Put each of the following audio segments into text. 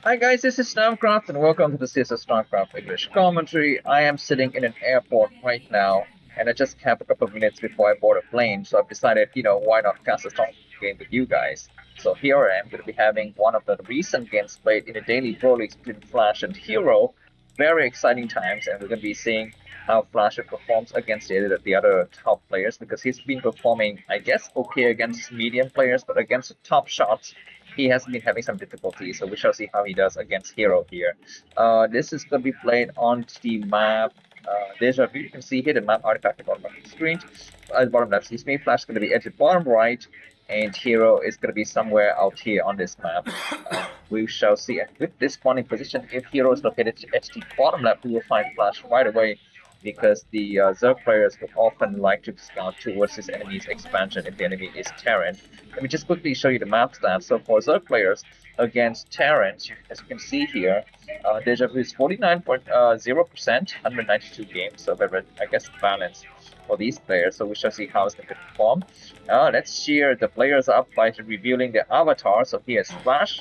Hi guys, this is Namcraft and welcome to the CSS Starcraft English commentary. I am sitting in an airport right now and I just have a couple of minutes before I board a plane, so I've decided, why not cast a Starcraft game with you guys. So here I am going to be having one of the recent games played in a daily brawl between Flash and Hero. Very exciting times, and we're going to be seeing how Flash performs against the other top players because he's been performing, I guess, okay against medium players, but against the top shots he has been having some difficulty, so we shall see how he does against Hero here. This is going to be played on the map Deja Vu. You can see here the map artifact at the bottom of the screen. At the bottom left, excuse me, Flash is going to be at the bottom right, and Hero is going to be somewhere out here on this map. We shall see. And with this spawning position, if Hero is located at the bottom left, we will find Flash right away because the Zerg players would often like to scout towards his enemy's expansion if the enemy is Terran. Let me just quickly show you the map stats. So for Zerg players against Terran, as you can see here, Deja Vu is 49.0%, 192 games, so very, I guess, balanced for these players. So we shall see how it's going to perform. Let's cheer the players up by revealing their avatar. So here's Flash.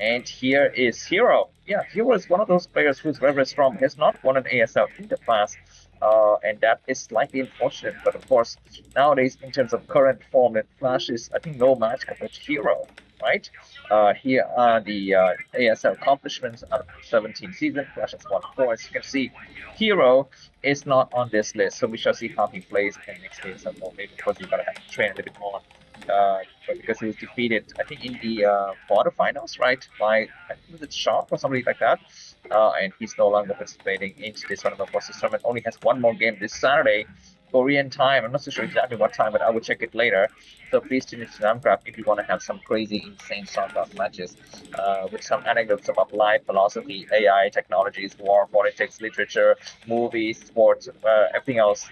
And here is Hero. Yeah, Hero is one of those players who's very, very strong. He has not won an ASL in the past, and that is slightly unfortunate. But of course, nowadays, in terms of current form, that Flash is, I think, no match compared to Hero, right? Here are the ASL accomplishments out of the 17th season. Flash has won 4. As you can see, Hero is not on this list, so we shall see how he plays in the next ASL. Maybe because we've got to have to train a little bit more. Because he was defeated, I think, in the quarterfinals, right? By, I think, was it Shark or somebody like that? And he's no longer participating in this tournament. Of course, this tournament only has one more game this Saturday, Korean time. I'm not so sure exactly what time, but I will check it later. So please tune into Namcraft if you want to have some crazy, insane Starcraft matches with some anecdotes about life, philosophy, AI, technologies, war, politics, literature, movies, sports, everything else,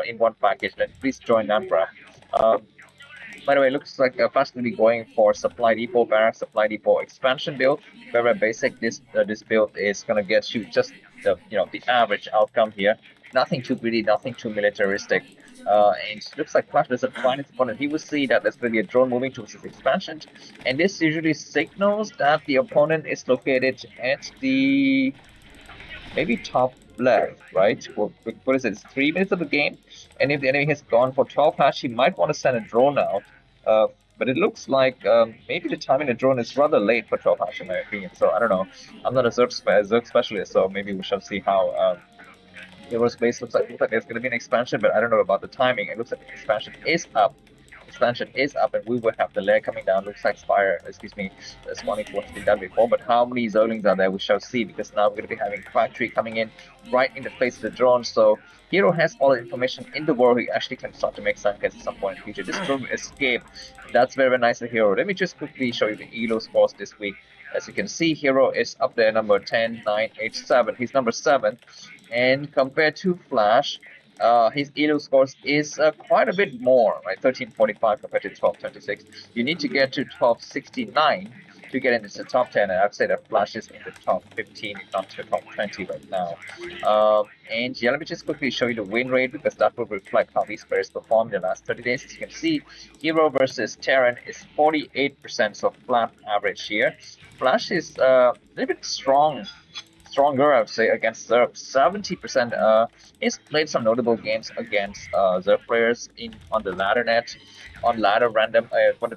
in one package. Then please join Namcraft. By the way, it looks like Flash will be going for Supply Depot Barrack Supply Depot expansion build. Very basic. This build is gonna get you just the average outcome here. Nothing too greedy, nothing too militaristic. And it looks like Flash doesn't find its opponent. He will see that there's going to be a drone moving towards his expansion, and this usually signals that the opponent is located at the maybe top left, right? What is it? It's 3 minutes of the game, and if the enemy has gone for 12 hash, he might want to send a drone out. But it looks like maybe the timing of the drone is rather late for 12 hash, in my opinion. So I don't know. I'm not a Zerg specialist, so maybe we shall see how Hero's base looks like there's going to be an expansion, but I don't know about the timing. It looks like the expansion is up. Expansion is up, and we will have the layer coming down. Looks like spawning force has been done before, but how many Zerglings are there? We shall see, because now we're going to be having Factory coming in right in the face of the drone. So Hero has all the information in the world. He actually can start to make Sunkets at some point in the future. This drone will escape. That's very, very nice of Hero. Let me just quickly show you the Elo scores this week. As you can see, Hero is up there, number 10, 9, 8, 7. He's number 7. And compared to Flash, his Elo scores is quite a bit more, right? 1345 compared to 1226. You need to get to 1269 to get into the top 10, and I'd say that Flash is in the top 15, if not the top 20 right now. And yeah, let me just quickly show you the win rate, because that will reflect how these players performed in the last 30 days. As you can see, Hero versus Terran is 48%, so flat average here. Flash is a little bit stronger, I would say, against Zerg. 70%. He's played some notable games against Zerg players on the ladder net, on ladder random. What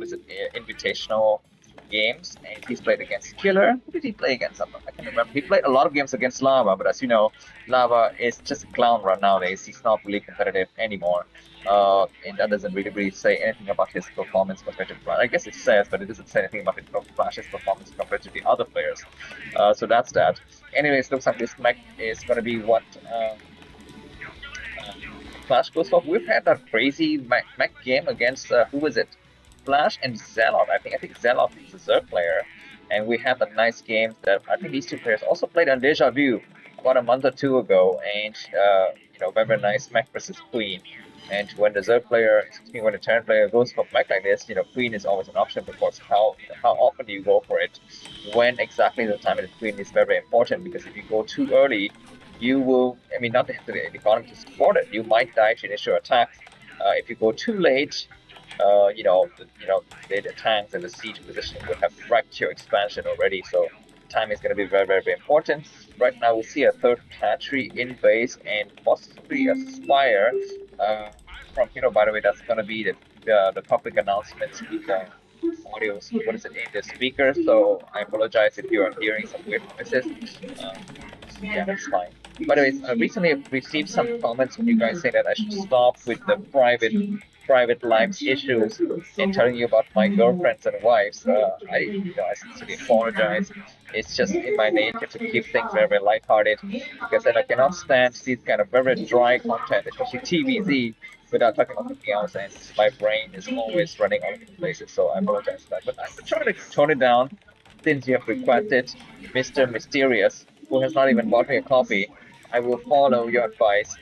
is it? Invitational games, and he's played against Killer. Who did he play against? I can't remember. He played a lot of games against Lava, but as you know, Lava is just a clown run nowadays. He's not really competitive anymore. And that doesn't really say anything about his performance compared to Flash. I guess it says, but it doesn't say anything about Flash's performance compared to the other players. So that's that. Anyways, looks like this mech is going to be what Flash goes for. We've had that crazy mech game against, who was it? Flash and Zelle. I think Zelle is a Zerg player. And we had a nice game that I think these two players also played on Deja Vu about a month or two ago. And, very nice mech versus Queen. And when the Zerg player, when the Terran player goes for mech like this, Queen is always an option. Of course, how often do you go for it? When exactly the time of the Queen is very, very important, because if you go too early, you will, not the economy to support it. You might die to initial attacks. If you go too late, the tanks and the siege position would have wrecked your expansion already. So time is going to be very, very, very important. Right now, we see a third hatchery in base and possibly a spire from Hero. By the way, that's going to be the public announcement speaker audio. What is it in the speaker? So I apologize if you are hearing some weird noises. Yeah, that's fine. By the way, recently I've received some comments from you guys saying that I should stop with the private lives issues and telling you about my girlfriends and wives. I sincerely apologize. It's just in my nature to keep things very, very lighthearted because then I cannot stand these kind of very dry content, especially TvZ, without talking about something else, and my brain is always running all over the places. So I apologize for that. But I'm trying to tone it down since you have requested Mr. Mysterious, who has not even bought me a coffee. I will follow your advice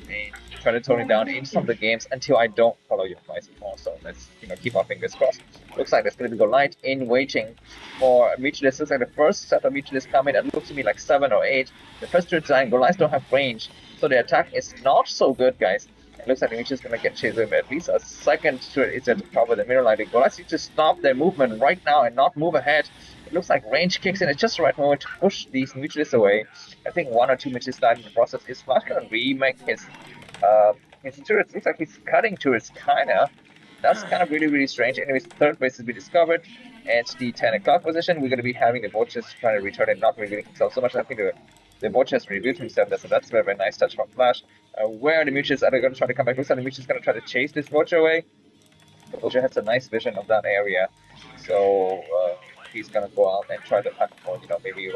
and try to tone it down in some of the games until I don't follow your advice anymore. So let's keep our fingers crossed. Looks like there's going to be Light in waiting for Mutualist. Looks like the first set of Mutualists coming. It looks to me like 7 or 8. The first two design Goliaths don't have range, so the attack is not so good, guys. It looks like the Mutualist is going to get chased with at least a second turret is at the top of the mirror light. The Goliaths need to stop their movement right now and not move ahead. It looks like range kicks in at just the right moment to push these Mutualists away. I think 1 or 2 Mutualists died in the process. Is Flash going to remake his turrets? Looks like he's cutting turrets, kinda. That's kind of really, really strange. Anyways, third base has been discovered. At the 10 o'clock position, we're going to be having the Vultures trying to return and not revealing himself so much. I think the Vulture has revealed himself, so that's a very, very nice touch from Flash. Where are the Mutuals are going to try to come back? Looks like the Mutuals going to try to chase this Vulture away. The Vulture has a nice vision of that area, so he's going to go out and try to hunt for, maybe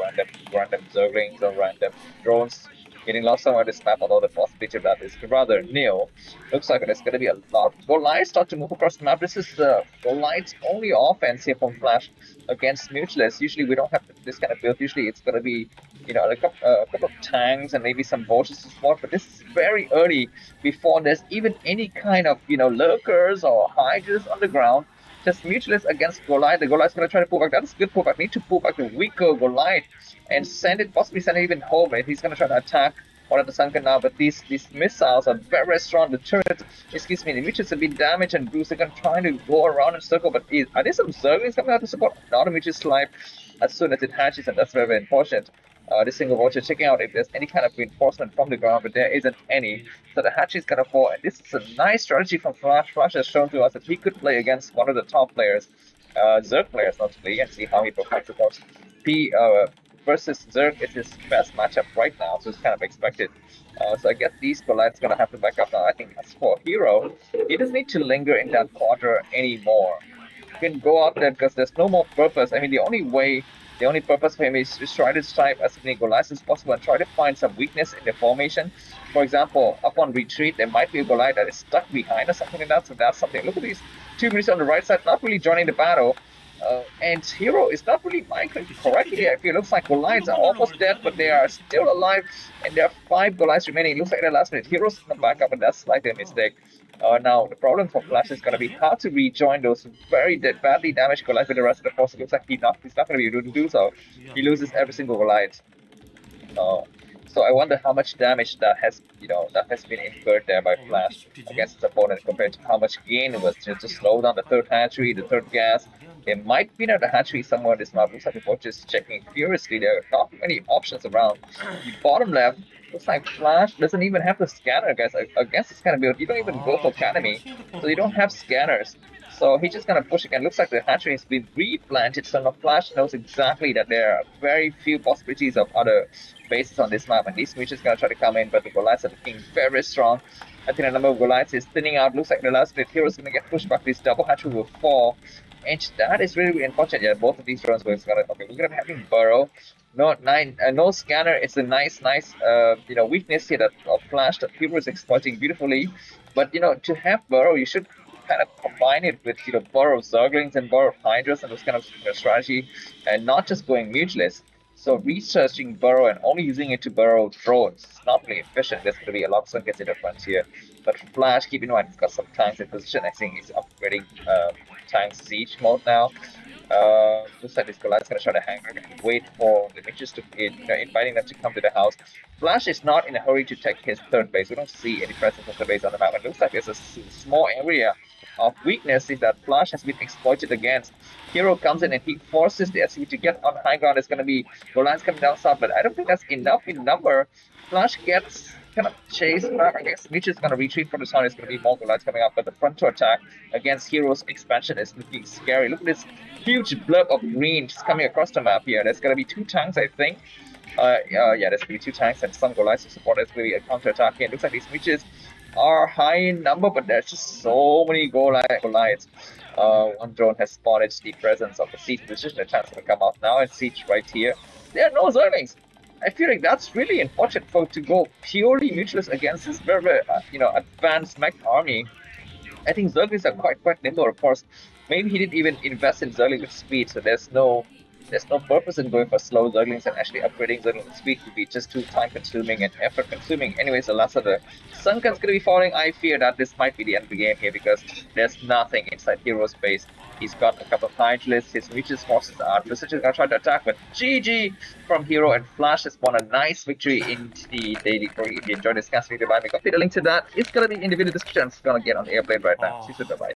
random Zerglings or random drones getting lost somewhere on this map, although the possibility of that is rather nil. Looks like there's going to be a lot. Goliaths start to move across the map. This is the Goliath's only offense here from Flash against Mutualists. Usually we don't have this kind of build. Usually it's going to be, a couple of tanks and maybe some vultures to support, but this is very early before there's even any kind of, lurkers or hiders on the ground. Just Mutualist against Goliath. The Goliath's going to try to pull back. That's a good pullback. Need to pull back the weaker Goliath and possibly send it even home. And he's going to try to attack one of the sunken now. But these missiles are very, very strong. The turret, the Mutualists have been damaged and bruised. They're going to try to go around in a circle. But are there some Zerglings coming out to support? Not a Mutualist life as soon as it hatches, and that's very, very unfortunate. This single vulture checking out if there's any kind of reinforcement from the ground, but there isn't any. So the hatch is gonna fall, and this is a nice strategy from Flash. Flash has shown to us that he could play against one of the top players, Zerg players notably, and see how he performs. Of course, P versus Zerg is his best matchup right now, so it's kind of expected. So I guess these Goliaths gonna have to back up now. I think as for Hero, he doesn't need to linger in that quarter anymore. He can go out there because there's no more purpose. I mean, the only purpose for him is to try to snipe as many Goliaths as possible and try to find some weakness in the formation. For example, upon retreat, there might be a Goliath that is stuck behind or something like that, so that's something. Look at these 2 minutes on the right side, not really joining the battle. And Hero is not really migrating correctly. I feel it looks like Goliaths are almost dead, but they are still alive, and there are 5 Goliaths remaining. It looks like the last minute. Hero's gonna back up, and that's slightly a mistake. Now, the problem for Flash is going to be how to rejoin those very badly damaged Goliaths with the rest of the force. It looks like he's not going to be able to do so. He loses every single Goliath. So I wonder how much damage that has been incurred there by Flash against his opponent compared to how much gain it was to slow down the third hatchery, the third gas. There might be another hatchery somewhere in this map. Looks like the Vulture is checking furiously. There are not many options around. The bottom left, looks like Flash doesn't even have the scanner, guys. I guess it's kind of built. You don't even go for Academy, so you don't have scanners. So he's just gonna push again. Looks like the hatchery has been replanted, so now Flash knows exactly that there are very few possibilities of other bases on this map, and these Mutuals gonna try to come in, but the Goliaths are looking very strong. I think the number of Goliaths is thinning out. Looks like the last bit Hero's gonna get pushed back. This double hatchery will fall. And that is really, really unfortunate. Yeah, both of these drones going to okay. We're gonna be having Burrow. No scanner. It's a nice weakness here that of Flash that Hero is exploiting beautifully. But to have Burrow, you should kind of combine it with Burrow Zerglings and Burrow Hydras and those kind of strategy, and not just going Mutualist. So researching Burrow and only using it to burrow drones is not really efficient. There's going to be a lot of circuits in the frontier. But Flash, keep in mind, he's got some tanks in position. I think he's upgrading tank siege mode now. Looks like this Goliath's going to try to hang back and wait for the Mitches to inviting them to come to the house. Flash is not in a hurry to take his third base. We don't see any presence of the base on the map. It looks like there's a small area of weakness is that Flash has been exploited against. Hero comes in and he forces the SCV to get on high ground. It's going to be Goliaths coming down south, but I don't think that's enough in number. Flash gets kind of chased back. I guess Mitch is going to retreat from the sun. It's going to be more Goliaths coming up, but the front to attack against Hero's expansion is looking scary. Look at this huge blurb of green just coming across the map here. There's going to be 2 tanks, I think. Yeah, there's going to be 2 tanks and some Goliaths to support. There's going to be a counter attack here. It looks like these Mitches are high in number, but there's just so many Goliaths. One drone has spotted the presence of the siege position. The tanks going to come out now and siege right here. There are no Zerglings. I feel like that's really unfortunate for to go purely mutualist against this very advanced mech army. I think Zerglings are quite nimble, of course. Maybe he didn't even invest in Zerglings with speed, so there's no purpose in going for slow Zerglings, and actually upgrading Zerglings with speed would be just too time consuming and effort consuming. Anyways, the last of the Sunken's gonna be falling. I fear that this might be the end of the game here because there's nothing inside Hero's base. He's got a couple of Nihilists, his Reaches forces are Precision is gonna try to attack, but GG from Hero, and Flash has won a nice victory in the daily. If you enjoyed this cast video, buy me. Copy the link to that. It's gonna be in the video description. It's gonna get on the airplane right now. See you soon, bye.